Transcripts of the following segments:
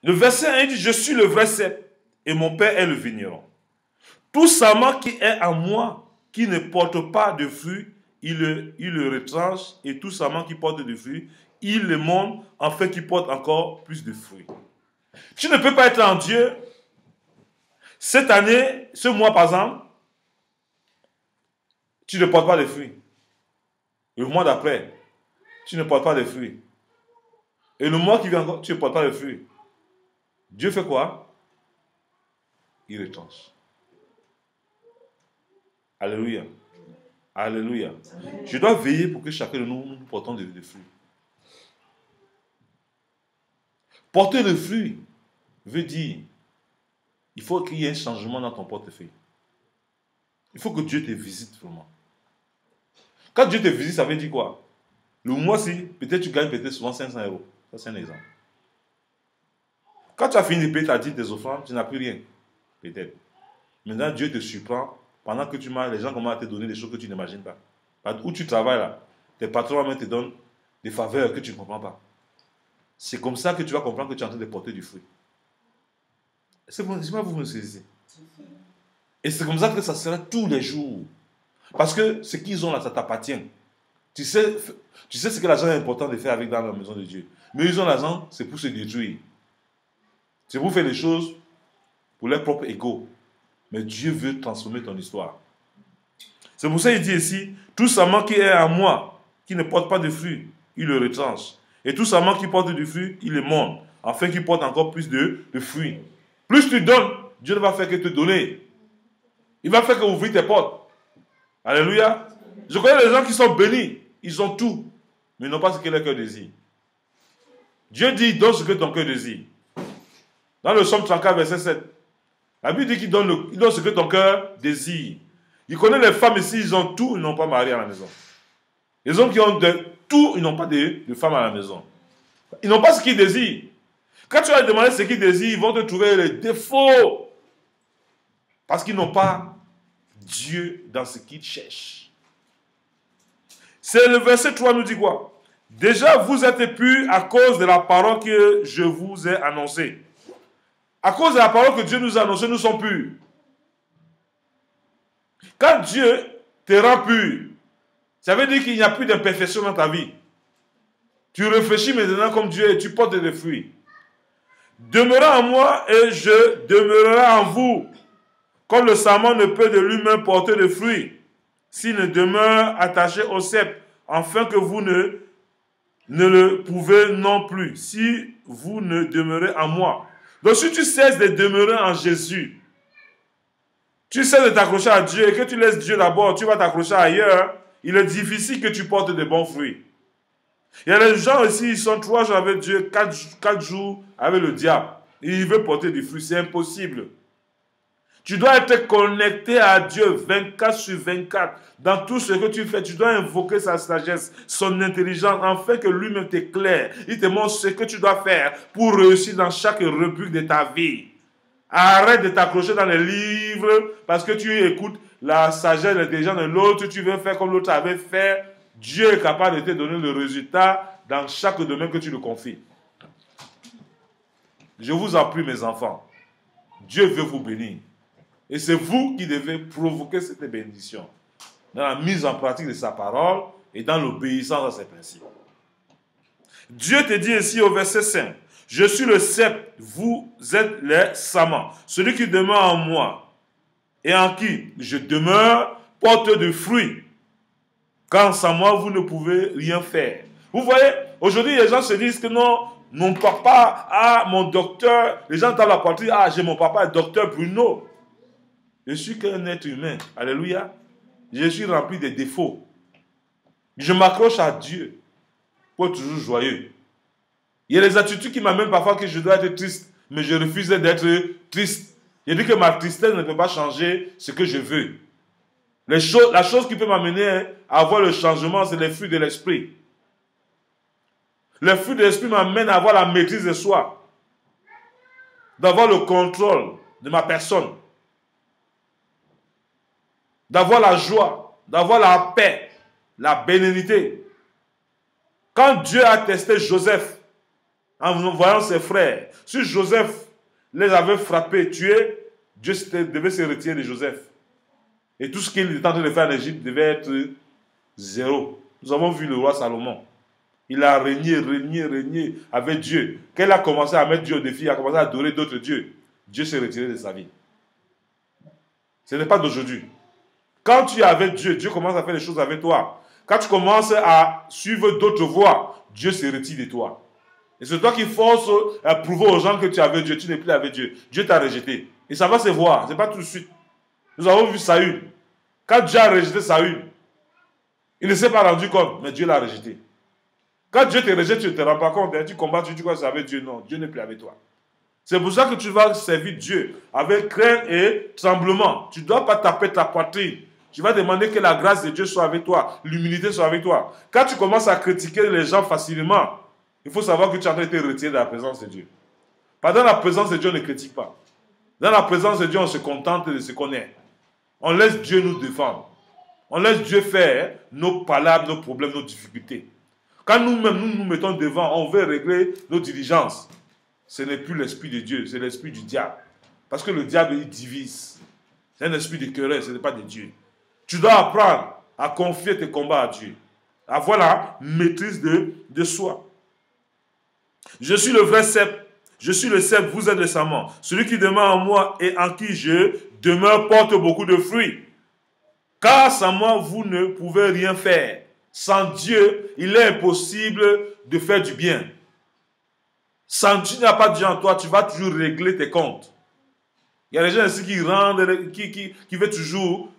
Le verset 1 dit, je suis le vrai cep et mon père est le vigneron. Tout sarment qui est en moi, qui ne porte pas de fruits, il le retranche, et tout sarment qui porte de fruits, il le monte, afin qu'il porte encore plus de fruits. Tu ne peux pas être en Dieu. Cette année, ce mois par exemple, tu ne portes pas de fruits. Le mois d'après, tu ne portes pas de fruits. Et le mois qui vient encore, tu ne portes pas de fruits. Dieu fait quoi? Il retranche. Alléluia. Alléluia. Je dois veiller pour que chacun de nous portons des fruits. Porter le fruit veut dire, il faut qu'il y ait un changement dans ton portefeuille. Il faut que Dieu te visite vraiment. Quand Dieu te visite, ça veut dire quoi? Le mois-ci, peut-être tu gagnes peut-être souvent 500 €. Ça, c'est un exemple. Quand tu as fini de payer ta dîme, tes offrandes, tu n'as plus rien. Peut-être. Maintenant, Dieu te surprend pendant que tu marches, les gens commencent à te donner des choses que tu n'imagines pas. Où tu travailles là, tes patrons même te donnent des faveurs que tu ne comprends pas. C'est comme ça que tu vas comprendre que tu es en train de porter du fruit. C'est bon, vous me saisissez. Et c'est comme ça que ça sera tous les jours. Parce que ce qu'ils ont là, ça t'appartient. Tu sais ce que l'argent est important de faire avec dans la maison de Dieu. Mais ils ont l'argent, c'est pour se détruire. C'est pour faire les choses pour leur propre ego. Mais Dieu veut transformer ton histoire. C'est pour ça qu'il dit ici, tout sarment qui est à moi, qui ne porte pas de fruits, il le retranche. Et tout sarment qui porte du fruit, il le monte, afin qu'il porte encore plus de fruits. Plus tu donnes, Dieu ne va faire que te donner. Il va faire que ouvrir tes portes. Alléluia. Je connais les gens qui sont bénis. Ils ont tout, mais ils n'ont pas ce que leur cœur désire. Dieu dit, donne ce que ton cœur désire. Dans le Psaume 34, verset 7, la Bible dit qu'il donne ce que ton cœur désire. Il connaît les femmes ici, ils ont tout, ils n'ont pas marié à la maison. Les hommes qui ont tout, ils n'ont pas de femme à la maison. Ils n'ont pas ce qu'ils désirent. Quand tu vas leur demander ce qu'ils désirent, ils vont te trouver les défauts. Parce qu'ils n'ont pas Dieu dans ce qu'ils cherchent. C'est le verset 3 nous dit quoi? Déjà, vous êtes purs à cause de la parole que je vous ai annoncée. À cause de la parole que Dieu nous a annoncée, nous sommes purs. Quand Dieu te rend pur, ça veut dire qu'il n'y a plus d'imperfection dans ta vie. Tu réfléchis maintenant comme Dieu et tu portes des fruits. Demeurez en moi et je demeurerai en vous. Comme le sarment ne peut de lui-même porter de fruits, s'il ne demeure attaché au cep, afin que vous ne le pouvez non plus, si vous ne demeurez en moi. Donc si tu cesses de demeurer en Jésus, tu cesses de t'accrocher à Dieu et que tu laisses Dieu d'abord, tu vas t'accrocher ailleurs, il est difficile que tu portes de bons fruits. Il y a des gens ici, ils sont 3 jours avec Dieu, 4 jours avec le diable. Et ils veulent porter du fruit, c'est impossible. Tu dois être connecté à Dieu 24 sur 24. Dans tout ce que tu fais, tu dois invoquer sa sagesse, son intelligence, afin que lui-même t'éclaire. Il te montre ce que tu dois faire pour réussir dans chaque rubrique de ta vie. Arrête de t'accrocher dans les livres parce que tu écoutes la sagesse, l'intelligence de l'autre. Tu veux faire comme l'autre avait fait. Dieu est capable de te donner le résultat dans chaque domaine que tu le confies. Je vous en prie, mes enfants. Dieu veut vous bénir. Et c'est vous qui devez provoquer cette bénédiction dans la mise en pratique de sa parole et dans l'obéissance à ses principes. Dieu te dit ici au verset 5, « Je suis le cep, vous êtes les sarments. Celui qui demeure en moi et en qui je demeure porte de fruits. Car sans moi, vous ne pouvez rien faire. » Vous voyez, aujourd'hui, les gens se disent que non, mon papa, mon docteur, les gens dans la patrie, j'ai mon papa, docteur Bruno. Je suis qu'un être humain. Alléluia. Je suis rempli de défauts. Je m'accroche à Dieu pour être toujours joyeux. Il y a des attitudes qui m'amènent parfois que je dois être triste, mais je refuse d'être triste. Je dis que ma tristesse ne peut pas changer ce que je veux. La chose qui peut m'amener à avoir le changement, c'est les fruits de l'esprit. Les fruits de l'esprit m'amènent à avoir la maîtrise de soi, d'avoir le contrôle de ma personne, d'avoir la joie, d'avoir la paix, la bénédiction. Quand Dieu a testé Joseph, en voyant ses frères. Si Joseph les avait frappés, tués, Dieu devait se retirer de Joseph. Et tout ce qu'il était en train de faire en Égypte devait être zéro. Nous avons vu le roi Salomon. Il a régné avec Dieu. Quand il a commencé à mettre Dieu au défi, il a commencé à adorer d'autres dieux. Dieu s'est retiré de sa vie. Ce n'est pas d'aujourd'hui. Quand tu es avec Dieu, Dieu commence à faire des choses avec toi. Quand tu commences à suivre d'autres voies, Dieu se retire de toi. Et c'est toi qui forces à prouver aux gens que tu es avec Dieu. Tu n'es plus avec Dieu. Dieu t'a rejeté. Et ça va se voir. Ce n'est pas tout de suite. Nous avons vu Saül. Quand Dieu a rejeté Saül, il ne s'est pas rendu compte, mais Dieu l'a rejeté. Quand Dieu te rejette, tu ne te rends pas compte. Tu combats, tu dis quoi, c'est avec Dieu. Non, Dieu n'est plus avec toi. C'est pour ça que tu vas servir Dieu avec crainte et tremblement. Tu ne dois pas taper ta poitrine. Tu vas demander que la grâce de Dieu soit avec toi, l'humilité soit avec toi. Quand tu commences à critiquer les gens facilement, il faut savoir que tu as été retiré de la présence de Dieu. Dans la présence de Dieu, on ne critique pas. Dans la présence de Dieu, on se contente de ce qu'on est. On laisse Dieu nous défendre. On laisse Dieu faire nos palabres, nos problèmes, nos difficultés. Quand nous-mêmes, nous nous mettons devant, on veut régler nos diligences. Ce n'est plus l'esprit de Dieu, c'est l'esprit du diable. Parce que le diable, il divise. C'est un esprit de querelle, ce n'est pas de Dieu. Tu dois apprendre à confier tes combats à Dieu. Avoir la maîtrise de soi. Je suis le vrai cep. Je suis le cep, vous êtes le sarment. Celui qui demeure en moi et en qui je demeure porte beaucoup de fruits. Car sans moi, vous ne pouvez rien faire. Sans Dieu, il est impossible de faire du bien. Sans tu n'as pas Dieu en toi, tu vas toujours régler tes comptes. Il y a des gens ici qui rendent, qui veulent toujours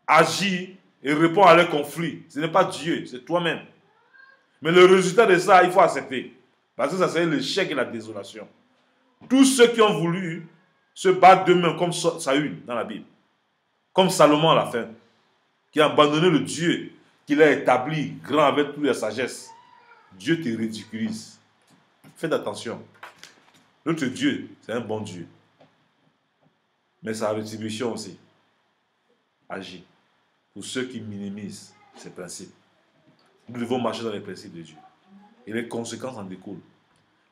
agir et répondre à leurs conflits. Ce n'est pas Dieu, c'est toi-même. Mais le résultat de ça, il faut accepter. Parce que ça serait l'échec et la désolation. Tous ceux qui ont voulu se battre d'eux-mêmes comme Saül dans la Bible, comme Salomon à la fin, qui a abandonné le Dieu qu'il a établi, grand avec toute la sagesse, Dieu te ridiculise. Faites attention. Notre Dieu, c'est un bon Dieu. Mais sa rétribution aussi agit pour ceux qui minimisent ces principes. Nous devons marcher dans les principes de Dieu. Et les conséquences en découlent.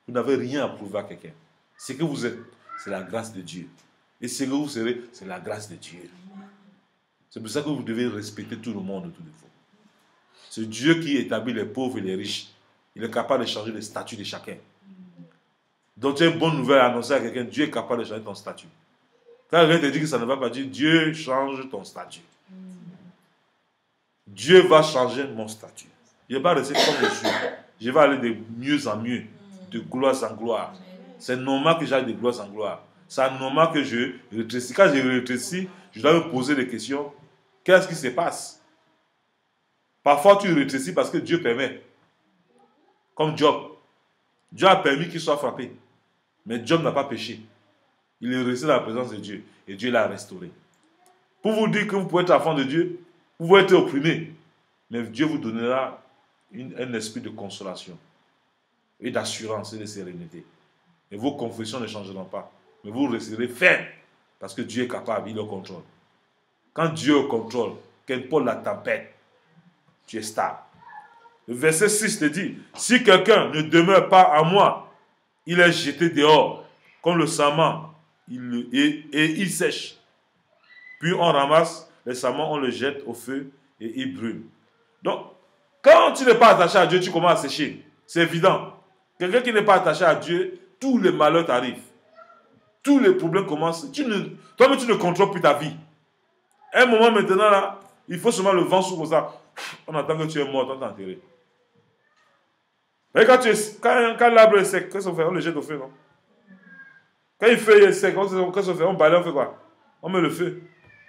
Vous n'avez rien à prouver à quelqu'un. Ce que vous êtes, c'est la grâce de Dieu. Et ce que vous serez, c'est la grâce de Dieu. C'est pour ça que vous devez respecter tout le monde autour de vous. C'est Dieu qui établit les pauvres et les riches. Il est capable de changer le statut de chacun. Donc tu as une bonne nouvelle à annoncer à quelqu'un. Dieu est capable de changer ton statut. Quand quelqu'un te dit que ça ne va pas dire, Dieu change ton statut. Dieu va changer mon statut. Je ne vais pas rester comme je suis. Je vais aller de mieux en mieux, de gloire en gloire. C'est normal que j'aille de gloire en gloire. C'est normal que je rétrécis. Quand je rétrécis, je dois me poser des questions. Qu'est-ce qui se passe? Parfois, tu rétrécis parce que Dieu permet. Comme Job. Dieu a permis qu'il soit frappé. Mais Job n'a pas péché. Il est resté dans la présence de Dieu. Et Dieu l'a restauré. Pour vous dire que vous pouvez être enfant de Dieu, vous pouvez être opprimé. Mais Dieu vous donnera un esprit de consolation. Et d'assurance et de sérénité. Et vos confessions ne changeront pas. Mais vous resterez ferme. Parce que Dieu est capable, il est au contrôle. Quand Dieu est au contrôle, qu'importe la tempête, tu es stable. Le verset 6 te dit, si quelqu'un ne demeure pas en moi, il est jeté dehors, comme le sarment, et il sèche. Puis on ramasse les sarments, on le jette au feu et il brûle. Donc, quand tu n'es pas attaché à Dieu, tu commences à sécher. C'est évident. Quelqu'un qui n'est pas attaché à Dieu, tous les malheurs t'arrivent. Tous les problèmes commencent. Toi-même, tu ne contrôles plus ta vie. À un moment maintenant, là, il faut seulement le vent souffle comme ça. On attend que tu es mort, on t'a enterré. Mais quand l'arbre est sec, qu'est-ce qu'on fait? On le jette au feu, non? Quand il feuille est sec, qu'est-ce qu'on fait? On balaye, on fait quoi? On met le feu.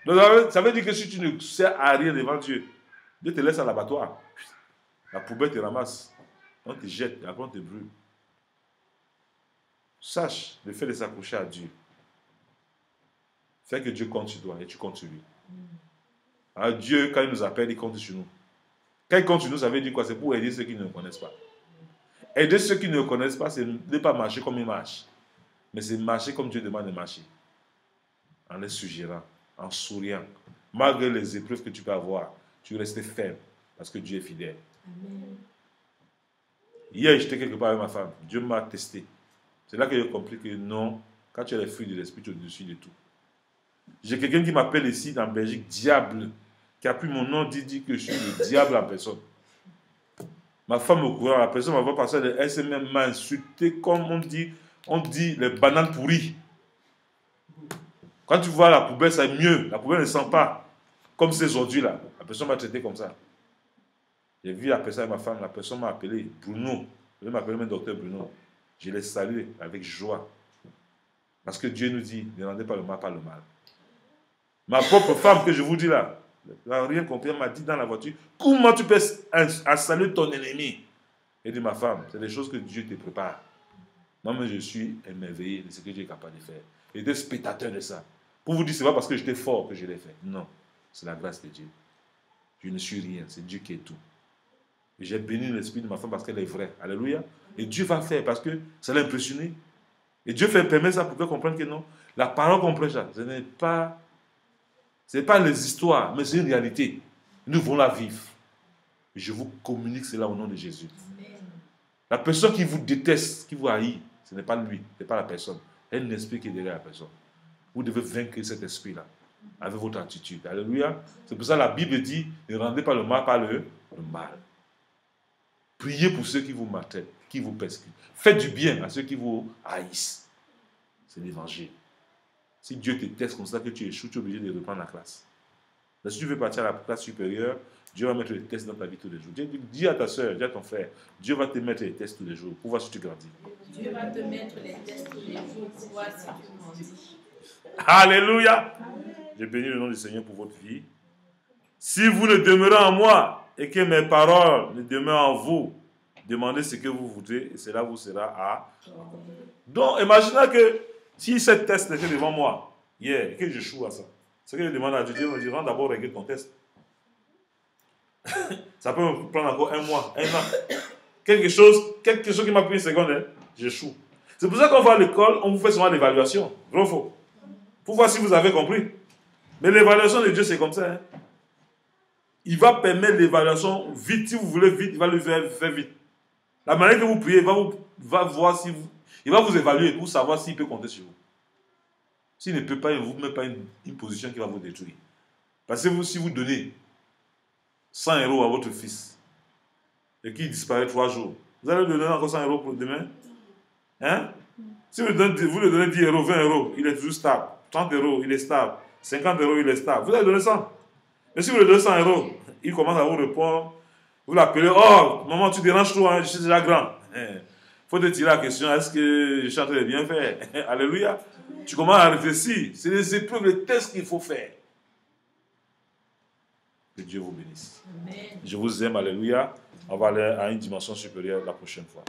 Donc, ça veut dire que si tu ne sers à rien devant Dieu, Dieu te laisse à l'abattoir. La poubelle te ramasse. On te jette et après on te brûle. Sache le fait de s'accrocher à Dieu. Fait que Dieu compte sur toi et tu comptes sur lui. Alors Dieu, quand il nous appelle, il compte sur nous. Quand il compte sur nous, ça veut dire quoi? C'est pour aider ceux qui ne le connaissent pas. Aider ceux qui ne le connaissent pas, c'est ne pas marcher comme il marche. Mais c'est marcher comme Dieu demande de marcher. En les suggérant, en souriant. Malgré les épreuves que tu peux avoir, tu restes ferme parce que Dieu est fidèle. Amen. Hier, j'étais quelque part avec ma femme. Dieu m'a testé. C'est là que j'ai compris que non, quand tu as les fruits de l'esprit, tu es au-dessus de tout. J'ai quelqu'un qui m'appelle ici, dans Belgique, diable, qui a pris mon nom, dit que je suis le diable en personne. Ma femme au courant, la personne m'a passé, elle s'est même insultée, comme on dit les bananes pourries. Quand tu vois la poubelle, c'est mieux. La poubelle ne sent pas. Comme ces aujourd'hui-là. La personne m'a traité comme ça. J'ai vu la personne avec ma femme, la personne m'a appelé Bruno. Elle m'a appelé même docteur Bruno. Je l'ai salué avec joie. Parce que Dieu nous dit, ne rendez pas le mal par le mal. Ma propre femme que je vous dis là, elle n'a rien compris, elle m'a dit dans la voiture, comment tu peux saluer ton ennemi? Elle dit, ma femme, c'est des choses que Dieu te prépare. Moi-même, je suis émerveillé de ce que Dieu est capable de faire. J'étais spectateur de ça. Pour vous dire, ce n'est pas parce que j'étais fort que je l'ai fait. Non, c'est la grâce de Dieu. Je ne suis rien, c'est Dieu qui est tout. Et j'ai béni l'esprit de ma femme parce qu'elle est vraie. Alléluia. Et Dieu va faire parce que ça l'a impressionné. Et Dieu permet ça pour qu'elle comprenne que non. La parole qu'on prêche, ce n'est pas les histoires, mais c'est une réalité. Nous voulons la vivre. Et je vous communique cela au nom de Jésus. Amen. La personne qui vous déteste, qui vous haït, ce n'est pas lui, ce n'est pas la personne. C'est un esprit qui est derrière la personne. Vous devez vaincre cet esprit-là avec votre attitude. Alléluia. C'est pour ça que la Bible dit, ne rendez pas le mal par le mal. Priez pour ceux qui vous maltraitent, qui vous persécutent. Faites du bien à ceux qui vous haïssent. C'est l'évangile. Si Dieu te teste comme ça que tu échoues, tu es obligé de reprendre la classe. Mais si tu veux partir à la classe supérieure, Dieu va mettre les tests dans ta vie tous les jours. Dis à ta soeur, dis à ton frère, Dieu va te mettre les tests tous les jours pour voir si tu grandis. Dieu va te mettre les tests tous les jours pour voir si tu grandis. Alléluia. Je bénis le nom du Seigneur pour votre vie. Si vous ne demeurez en moi et que mes paroles ne demeurent en vous, demandez ce que vous voudrez et cela vous sera à. Donc, imaginez que si cette test était devant moi, hier, et que j'échoue à ça, ce que je demande à Dieu, Dieu me dit, rends d'abord régler ton test. Ça peut me prendre encore un mois, un an. Quelque chose qui m'a pris une seconde, hein, j'échoue. C'est pour ça qu'on va à l'école, on vous fait souvent l'évaluation. Vrai ou faux? Pour voir si vous avez compris. Mais l'évaluation de Dieu, c'est comme ça. Hein. Il va permettre l'évaluation vite. Si vous voulez vite, il va le faire vite. La manière que vous priez, il va vous évaluer pour savoir s'il peut compter sur vous. S'il ne peut pas, il ne vous met pas une position qui va vous détruire. Parce que si vous donnez 100 € à votre fils et qu'il disparaît 3 jours, vous allez lui donner encore 100 € pour demain? Hein? Si vous lui donnez 10 €, 20 €, il est toujours stable. 30 €, il est stable. 50 €, il est stable. Vous allez donner 100. Mais si vous lui donnez 100 €, il commence à vous répondre. Vous l'appelez, oh, maman, tu déranges trop, hein, je suis déjà grand. Il faut te tirer la question, est-ce que je suis en train de bien faire? Alléluia. Tu commences à réfléchir. C'est les épreuves, les tests qu'il faut faire. Que Dieu vous bénisse. Amen. Je vous aime, alléluia. On va aller à une dimension supérieure la prochaine fois.